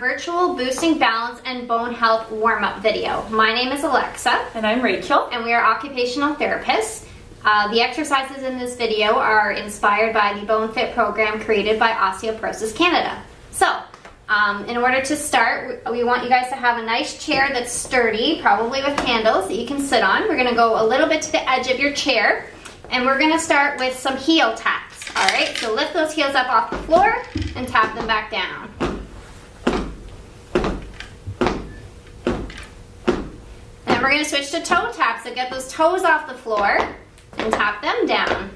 virtual boosting balance and bone health warm-up video. My name is Alexa. And I'm Rachel. And we are occupational therapists. The exercises in this video are inspired by the Bone Fit program created by Osteoporosis Canada. So, in order to start, we want you guys to have a nice chair that's sturdy, probably with handles that you can sit on. We're going to go a little bit to the edge of your chair, and we're going to start with some heel taps. All right, so lift those heels up off the floor and tap them back down. And we're going to switch to toe taps, so get those toes off the floor and tap them down.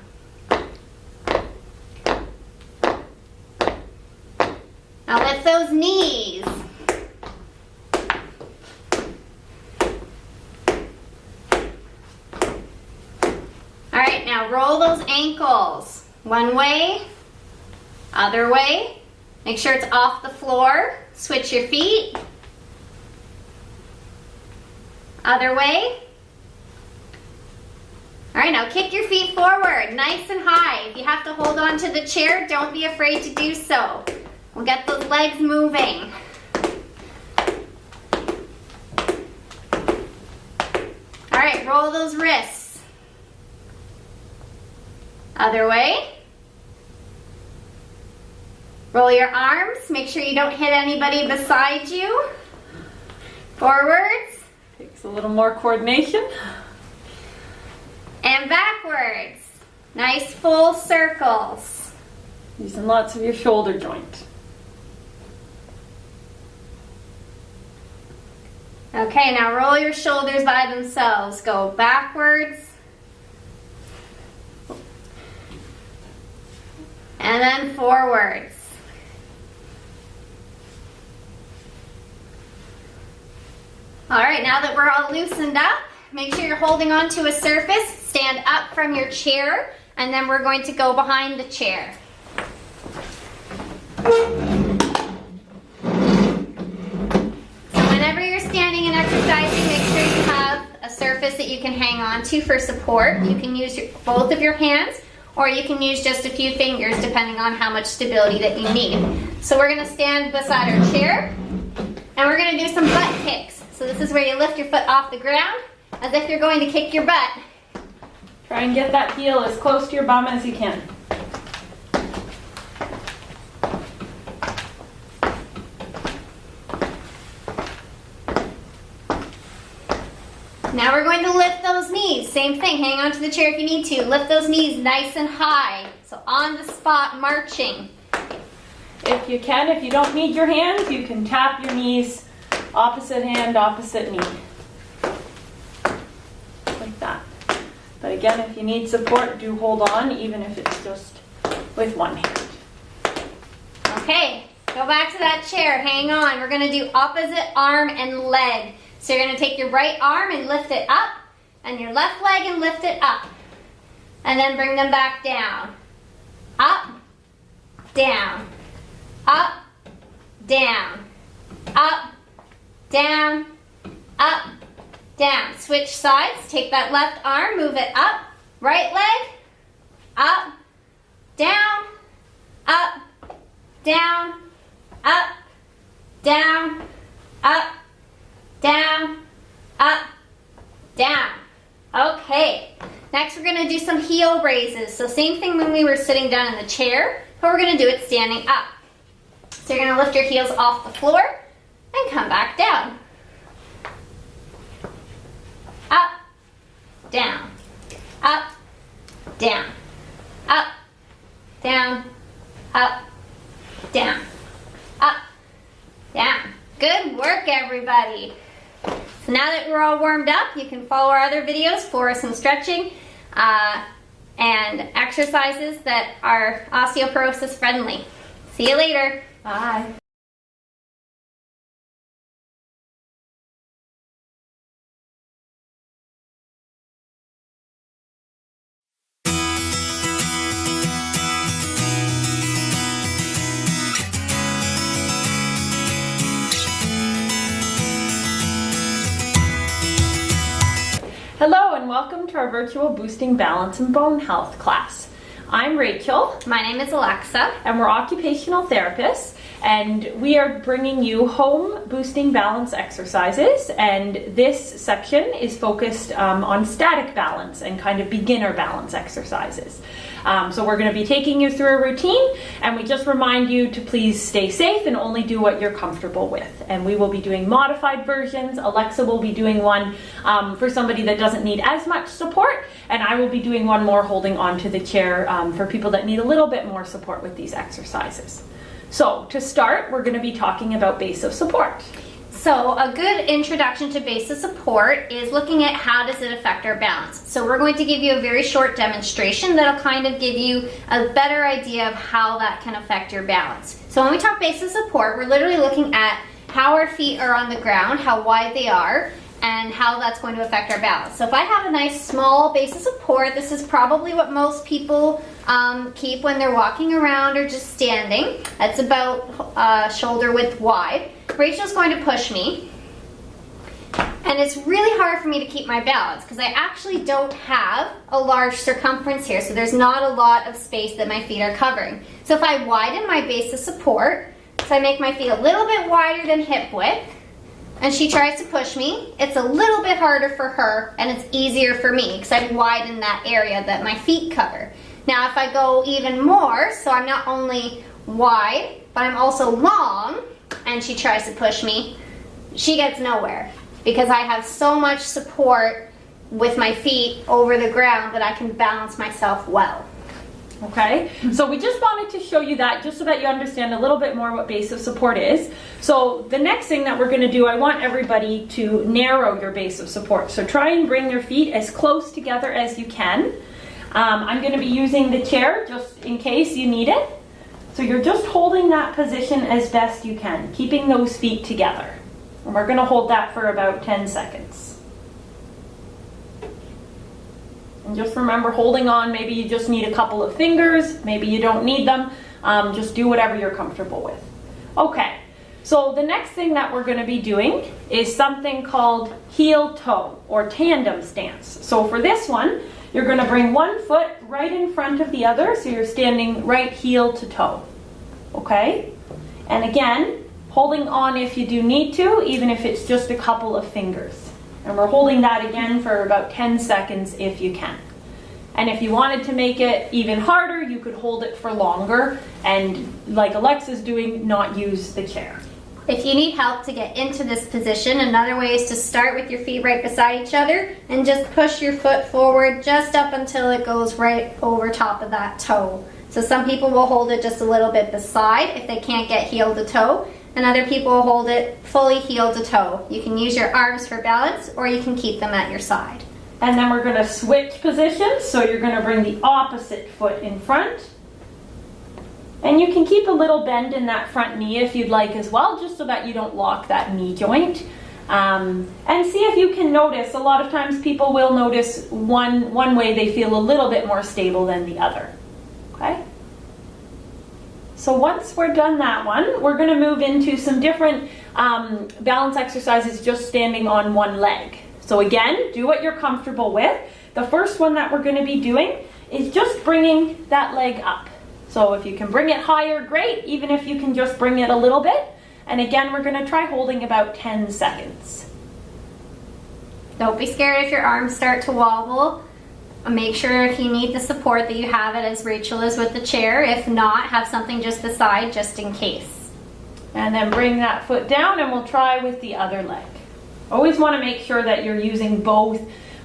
Now lift those knees. All right, now roll those ankles. One way, other way. Make sure it's off the floor. Switch your feet. Other way. All right, now kick your feet forward, nice and high. If you have to hold on to the chair, don't be afraid to do so. We'll get those legs moving. All right, roll those wrists. Other way. Roll your arms. Make sure you don't hit anybody beside you. Forwards. Takes a little more coordination. And backwards. Nice full circles. Using lots of your shoulder joint. Okay, now roll your shoulders by themselves. Go backwards. And then forwards. All right, now that we're all loosened up, make sure you're holding on to a surface. Stand up from your chair, and then we're going to go behind the chair. Whenever you're standing and exercising, make sure you have a surface that you can hang on to for support. You can use both of your hands, or you can use just a few fingers depending on how much stability that you need. So we're going to stand beside our chair, and we're going to do some butt kicks. So this is where you lift your foot off the ground as if you're going to kick your butt. Try and get that heel as close to your bum as you can. Now we're going to lift those knees. Same thing, hang on to the chair if you need to. Lift those knees nice and high. So on the spot, marching. If you can, if you don't need your hands, you can tap your knees, opposite hand, opposite knee. Like that. But again, if you need support, do hold on, even if it's just with one hand. Okay, go back to that chair, hang on. We're gonna do opposite arm and leg. So you're gonna take your right arm and lift it up, and your left leg and lift it up. And then bring them back down. Up, down, up, down, up, down, up, down. Switch sides, take that left arm, move it up, right leg, up, down, up, down, up, down, up, down, up, down. Okay, next we're gonna do some heel raises. So same thing when we were sitting down in the chair, but we're gonna do it standing up. So you're gonna lift your heels off the floor and come back down. Up, down, up, down, up, down, up, down, up, down. Good work, everybody. So now that we're all warmed up, you can follow our other videos for some stretching and exercises that are osteoporosis friendly. See you later. Bye. Hello and welcome to our virtual Boosting Balance and Bone Health class. I'm Rachel. My name is Alexa. And we're occupational therapists. and we are bringing you home boosting balance exercises, and this section is focused on static balance and kind of beginner balance exercises. So we're going to be taking you through a routine, and we just remind you to please stay safe and only do what you're comfortable with. And we will be doing modified versions. Alexa will be doing one for somebody that doesn't need as much support, and I will be doing one more holding onto the chair for people that need a little bit more support with these exercises. So to start, we're going to be talking about base of support. So a good introduction to base of support is looking at how does it affect our balance. So we're going to give you a very short demonstration that'll kind of give you a better idea of how that can affect your balance. So when we talk base of support, we're literally looking at how our feet are on the ground, how wide they are, and how that's going to affect our balance. So if I have a nice small base of support, this is probably what most people keep when they're walking around or just standing. That's about shoulder width wide. Rachel's going to push me, and it's really hard for me to keep my balance because I actually don't have a large circumference here, so there's not a lot of space that my feet are covering. So if I widen my base of support, so I make my feet a little bit wider than hip width, and she tries to push me, it's a little bit harder for her and it's easier for me because I've widened that area that my feet cover. Now if I go even more, so I'm not only wide, but I'm also long, and she tries to push me, she gets nowhere because I have so much support with my feet over the ground that I can balance myself well. Okay, so we just wanted to show you that just so that you understand a little bit more what base of support is. So the next thing that we're going to do, I want everybody to narrow your base of support. So try and bring your feet as close together as you can. I'm going to be using the chair just in case you need it. So you're just holding that position as best you can, keeping those feet together. And we're going to hold that for about 10 seconds. And just remember, holding on, maybe you just need a couple of fingers, maybe you don't need them. Just do whatever you're comfortable with. Okay, so the next thing that we're going to be doing is something called heel-toe or tandem stance. So for this one, you're going to bring one foot right in front of the other, so you're standing right heel to toe. Okay? And again, holding on if you do need to, even if it's just a couple of fingers. And we're holding that again for about 10 seconds if you can. And if you wanted to make it even harder, you could hold it for longer and, like Alexa's doing, not use the chair. If you need help to get into this position, another way is to start with your feet right beside each other and just push your foot forward just up until it goes right over top of that toe. So some people will hold it just a little bit beside if they can't get heel to toe, and other people will hold it fully heel to toe. You can use your arms for balance, or you can keep them at your side. And then we're going to switch positions, so you're going to bring the opposite foot in front. And you can keep a little bend in that front knee if you'd like as well, just so that you don't lock that knee joint. And see if you can notice, a lot of times people will notice one way they feel a little bit more stable than the other. Okay? So once we're done that one, we're going to move into some different balance exercises just standing on one leg. So again, do what you're comfortable with. The first one that we're going to be doing is just bringing that leg up. So if you can bring it higher, great. Even if you can just bring it a little bit. And again, we're going to try holding about 10 seconds. Don't be scared if your arms start to wobble. Make sure if you need the support that you have it as Rachel is with the chair. If not, have something just beside just in case. And then bring that foot down, and we'll try with the other leg. Always want to make sure that you're using both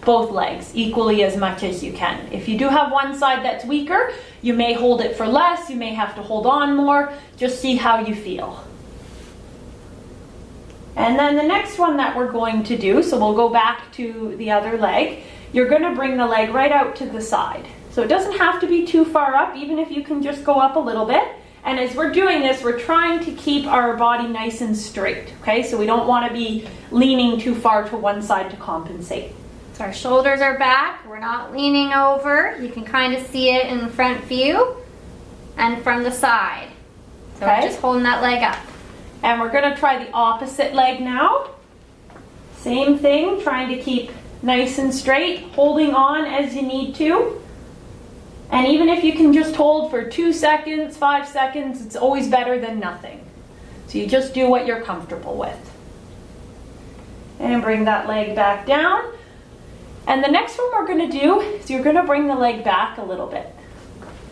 legs equally as much as you can. If you do have one side that's weaker, you may hold it for less, you may have to hold on more. Just see how you feel. And then the next one that we're going to do, so we'll go back to the other leg, you're going to bring the leg right out to the side. So it doesn't have to be too far up, even if you can just go up a little bit. And as we're doing this, we're trying to keep our body nice and straight, okay? So we don't want to be leaning too far to one side to compensate. So our shoulders are back, we're not leaning over. You can kind of see it in front view and from the side. So Okay. we're just holding that leg up. And we're going to try the opposite leg now. Same thing, trying to keep nice and straight, holding on as you need to. And even if you can just hold for 2 seconds, 5 seconds, it's always better than nothing. So you just do what you're comfortable with. And bring that leg back down. And the next one we're going to do is you're going to bring the leg back a little bit.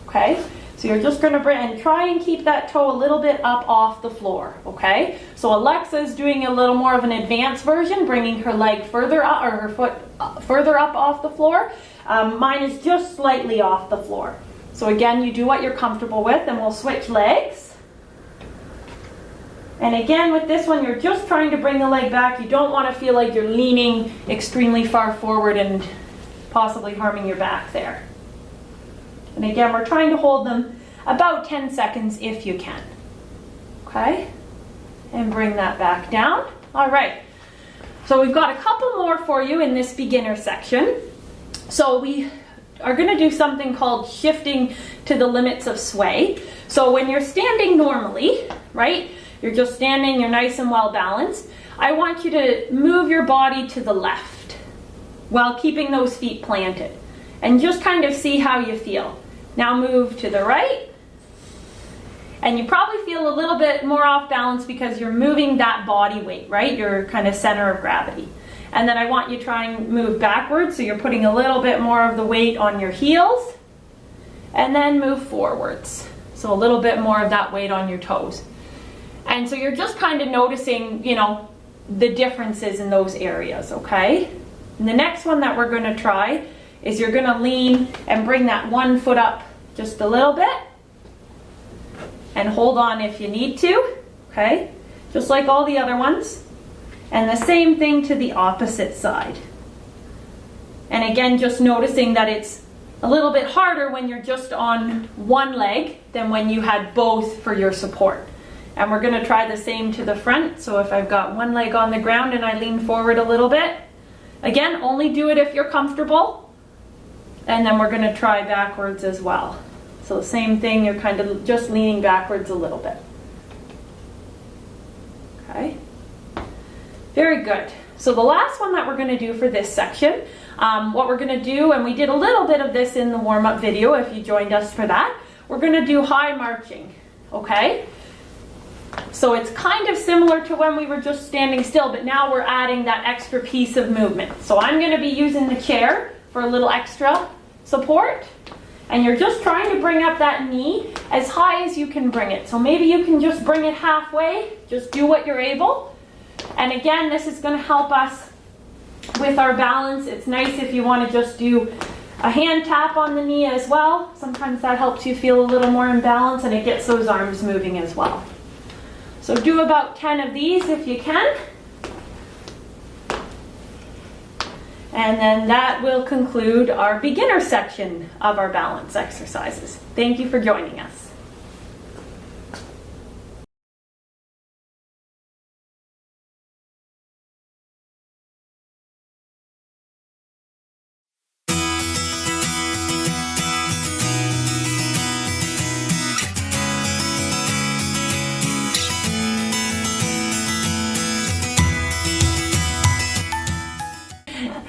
Okay? So you're just going to bring and try and keep that toe a little bit up off the floor. Okay? So Alexa is doing a little more of an advanced version, bringing her leg further up, or her foot further up off the floor. Mine is just slightly off the floor. So again, you do what you're comfortable with, and we'll switch legs. And again, with this one, you're just trying to bring the leg back. You don't want to feel like you're leaning extremely far forward and possibly harming your back there. And again, we're trying to hold them about 10 seconds if you can. Okay? And bring that back down. All right. So we've got a couple more for you in this beginner section. So we are going to do something called shifting to the limits of sway. So when you're standing normally, right? You're just standing, you're nice and well balanced. I want you to move your body to the left while keeping those feet planted. And just kind of see how you feel. Now move to the right. And you probably feel a little bit more off balance because you're moving that body weight, right? Your kind of center of gravity. And then I want you to try and move backwards, so you're putting a little bit more of the weight on your heels. And then move forwards. So a little bit more of that weight on your toes. And so you're just kind of noticing, you know, the differences in those areas, okay? And the next one that we're going to try is you're going to lean and bring that one foot up just a little bit. And hold on if you need to, okay? Just like all the other ones. And the same thing to the opposite side. And again, just noticing that it's a little bit harder when you're just on one leg than when you had both for your support. And we're going to try the same to the front. So if I've got one leg on the ground and I lean forward a little bit, again, only do it if you're comfortable. And then we're going to try backwards as well. So the same thing, you're kind of just leaning backwards a little bit. Okay. Very good. So the last one that we're going to do for this section, what we're going to do, and we did a little bit of this in the warm-up video if you joined us for that, we're going to do high marching. Okay. So it's kind of similar to when we were just standing still, but now we're adding that extra piece of movement. So I'm going to be using the chair for a little extra support. And you're just trying to bring up that knee as high as you can bring it. So maybe you can just bring it halfway. Just do what you're able. And again, this is going to help us with our balance. It's nice if you want to just do a hand tap on the knee as well. Sometimes that helps you feel a little more in balance, and it gets those arms moving as well. So do about 10 of these if you can. And then that will conclude our beginner section of our balance exercises. Thank you for joining us.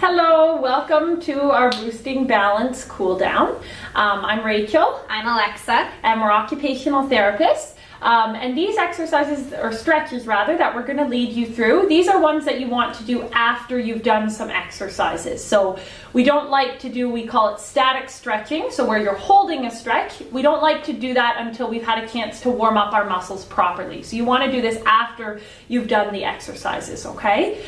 Hello, welcome to our Boosting Balance Cool Down. I'm Rachel. I'm Alexa. And we're occupational therapists. And these exercises, or stretches rather, that we're going to lead you through, these are ones that you want to do after you've done some exercises. So we don't like to do, we call it static stretching, so where you're holding a stretch. We don't like to do that until we've had a chance to warm up our muscles properly. So you want to do this after you've done the exercises, okay?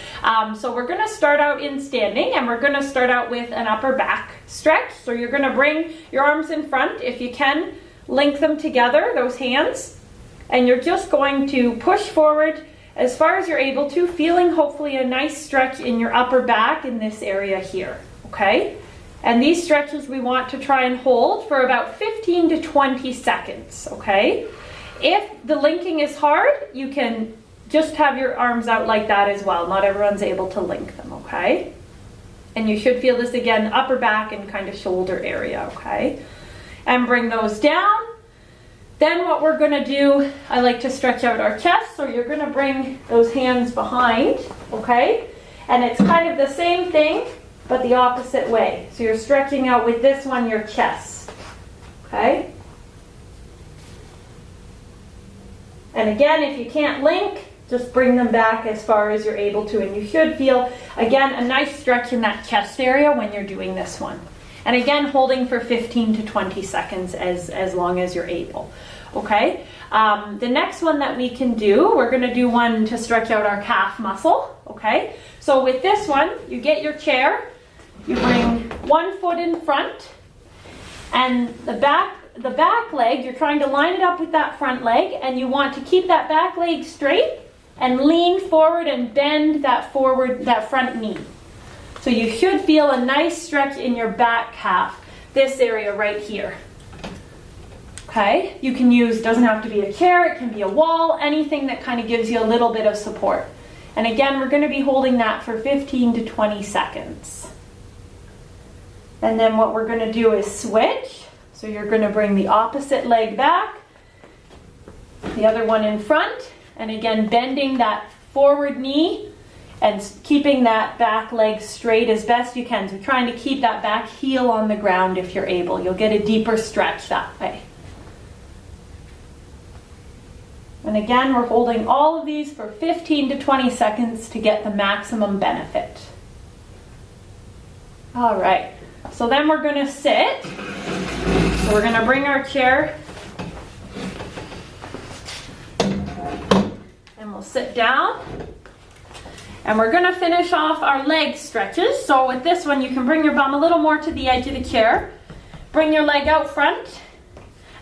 So we're going to start out in standing, and we're going to start out with an upper back stretch. So you're going to bring your arms in front. If you can, link them together, those hands. And you're just going to push forward as far as you're able to, feeling hopefully a nice stretch in your upper back in this area here, okay? And these stretches we want to try and hold for about 15 to 20 seconds, okay? If the linking is hard, you can just have your arms out like that as well. Not everyone's able to link them, okay? And you should feel this again, upper back and kind of shoulder area, okay? And bring those down. Then what we're going to do, I like to stretch out our chest, so you're going to bring those hands behind, okay? And it's kind of the same thing, but the opposite way. So you're stretching out with this one, your chest, okay? And again, if you can't link, just bring them back as far as you're able to. And you should feel, again, a nice stretch in that chest area when you're doing this one. And again, holding for 15 to 20 seconds as long as you're able. Okay, the next one that we can do, we're gonna do one to stretch out our calf muscle. Okay, so with this one, you get your chair, you bring one foot in front, and the back leg, you're trying to line it up with that front leg, and you want to keep that back leg straight and lean forward and bend that front knee. So you should feel a nice stretch in your back calf, this area right here. Okay, you can use, doesn't have to be a chair, it can be a wall, anything that kind of gives you a little bit of support. And again, we're going to be holding that for 15 to 20 seconds. And then what we're going to do is switch. So you're going to bring the opposite leg back, the other one in front, and again bending that forward knee and keeping that back leg straight as best you can. So trying to keep that back heel on the ground if you're able. You'll get a deeper stretch that way. And again, we're holding all of these for 15 to 20 seconds to get the maximum benefit. All right, so then we're going to sit. So we're going to bring our chair and we'll sit down. And we're going to finish off our leg stretches. So with this one, you can bring your bum a little more to the edge of the chair. Bring your leg out front.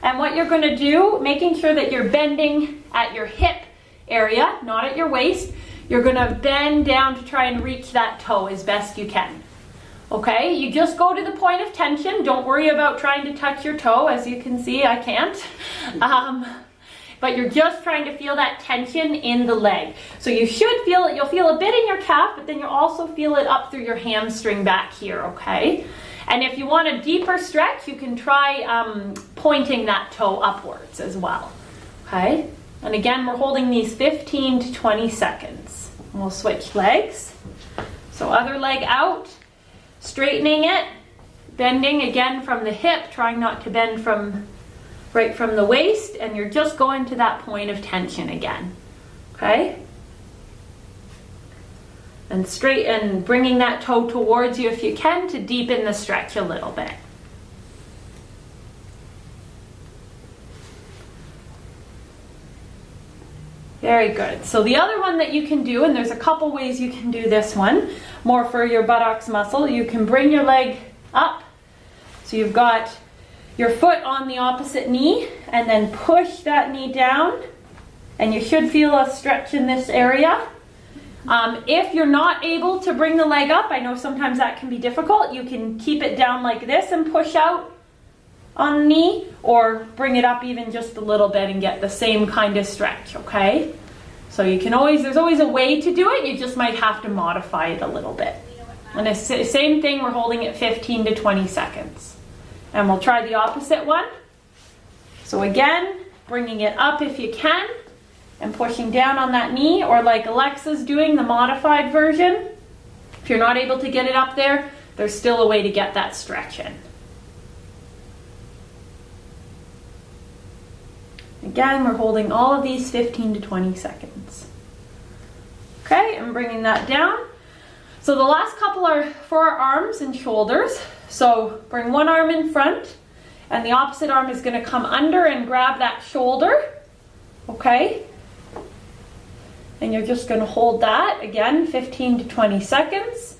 And what you're going to do, making sure that you're bending at your hip area, not at your waist, you're going to bend down to try and reach that toe as best you can. Okay, you just go to the point of tension. Don't worry about trying to touch your toe. As you can see, I can't. But you're just trying to feel that tension in the leg. So you should feel it, you'll feel a bit in your calf, but then you'll also feel it up through your hamstring back here, okay? And if you want a deeper stretch, you can try pointing that toe upwards as well, okay? And again, we're holding these 15 to 20 seconds. And we'll switch legs. So other leg out, straightening it, bending again from the hip, trying not to bend right from the waist, and you're just going to that point of tension again, okay? And straight and bringing that toe towards you if you can to deepen the stretch a little bit. Very good. So the other one that you can do, and there's a couple ways you can do this one, more for your buttocks muscle, you can bring your leg up. So you've got your foot on the opposite knee, and then push that knee down, and you should feel a stretch in this area. If you're not able to bring the leg up, I know sometimes that can be difficult, you can keep it down like this and push out on the knee, or bring it up even just a little bit and get the same kind of stretch, okay? So you can always, there's always a way to do it, you just might have to modify it a little bit. And the same thing, we're holding it 15 to 20 seconds. And we'll try the opposite one. So again, bringing it up if you can, and pushing down on that knee, or like Alexa's doing, the modified version. If you're not able to get it up there, there's still a way to get that stretch in. Again, we're holding all of these 15 to 20 seconds. Okay, and bringing that down. So the last couple are for our arms and shoulders. So bring one arm in front, and the opposite arm is going to come under and grab that shoulder. Okay? And you're just going to hold that, again, 15 to 20 seconds.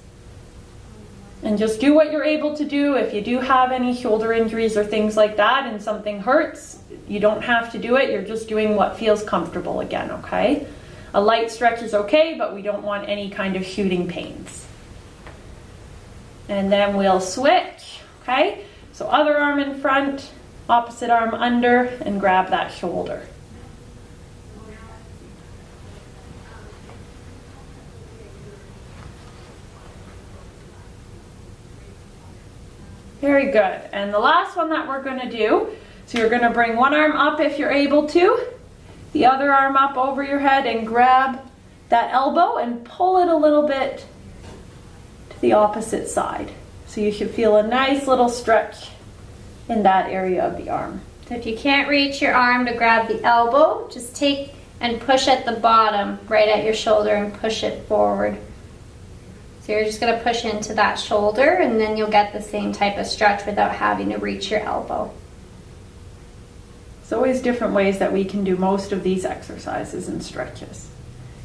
And just do what you're able to do. If you do have any shoulder injuries or things like that and something hurts, you don't have to do it. You're just doing what feels comfortable again, okay? A light stretch is okay, but we don't want any kind of shooting pains. And then we'll switch, okay? So other arm in front, opposite arm under, and grab that shoulder. Very good. And the last one that we're going to do, so you're going to bring one arm up if you're able to, the other arm up over your head, and grab that elbow and pull it a little bit to the opposite side. So you should feel a nice little stretch in that area of the arm. So if you can't reach your arm to grab the elbow, just take and push at the bottom, right at your shoulder, and push it forward. So you're just going to push into that shoulder, and then you'll get the same type of stretch without having to reach your elbow. There's always different ways that we can do most of these exercises and stretches.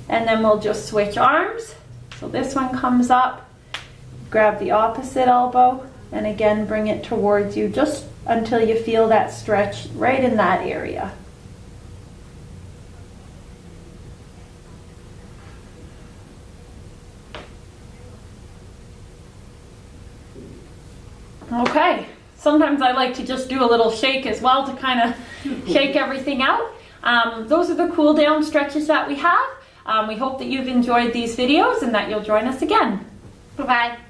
And then we'll just switch arms. So this one comes up, grab the opposite elbow, and again bring it towards you just until you feel that stretch right in that area. Okay, sometimes I like to just do a little shake as well to kind of shake everything out. Those are the cool down stretches that we have. We hope that you've enjoyed these videos and that you'll join us again. Bye-bye.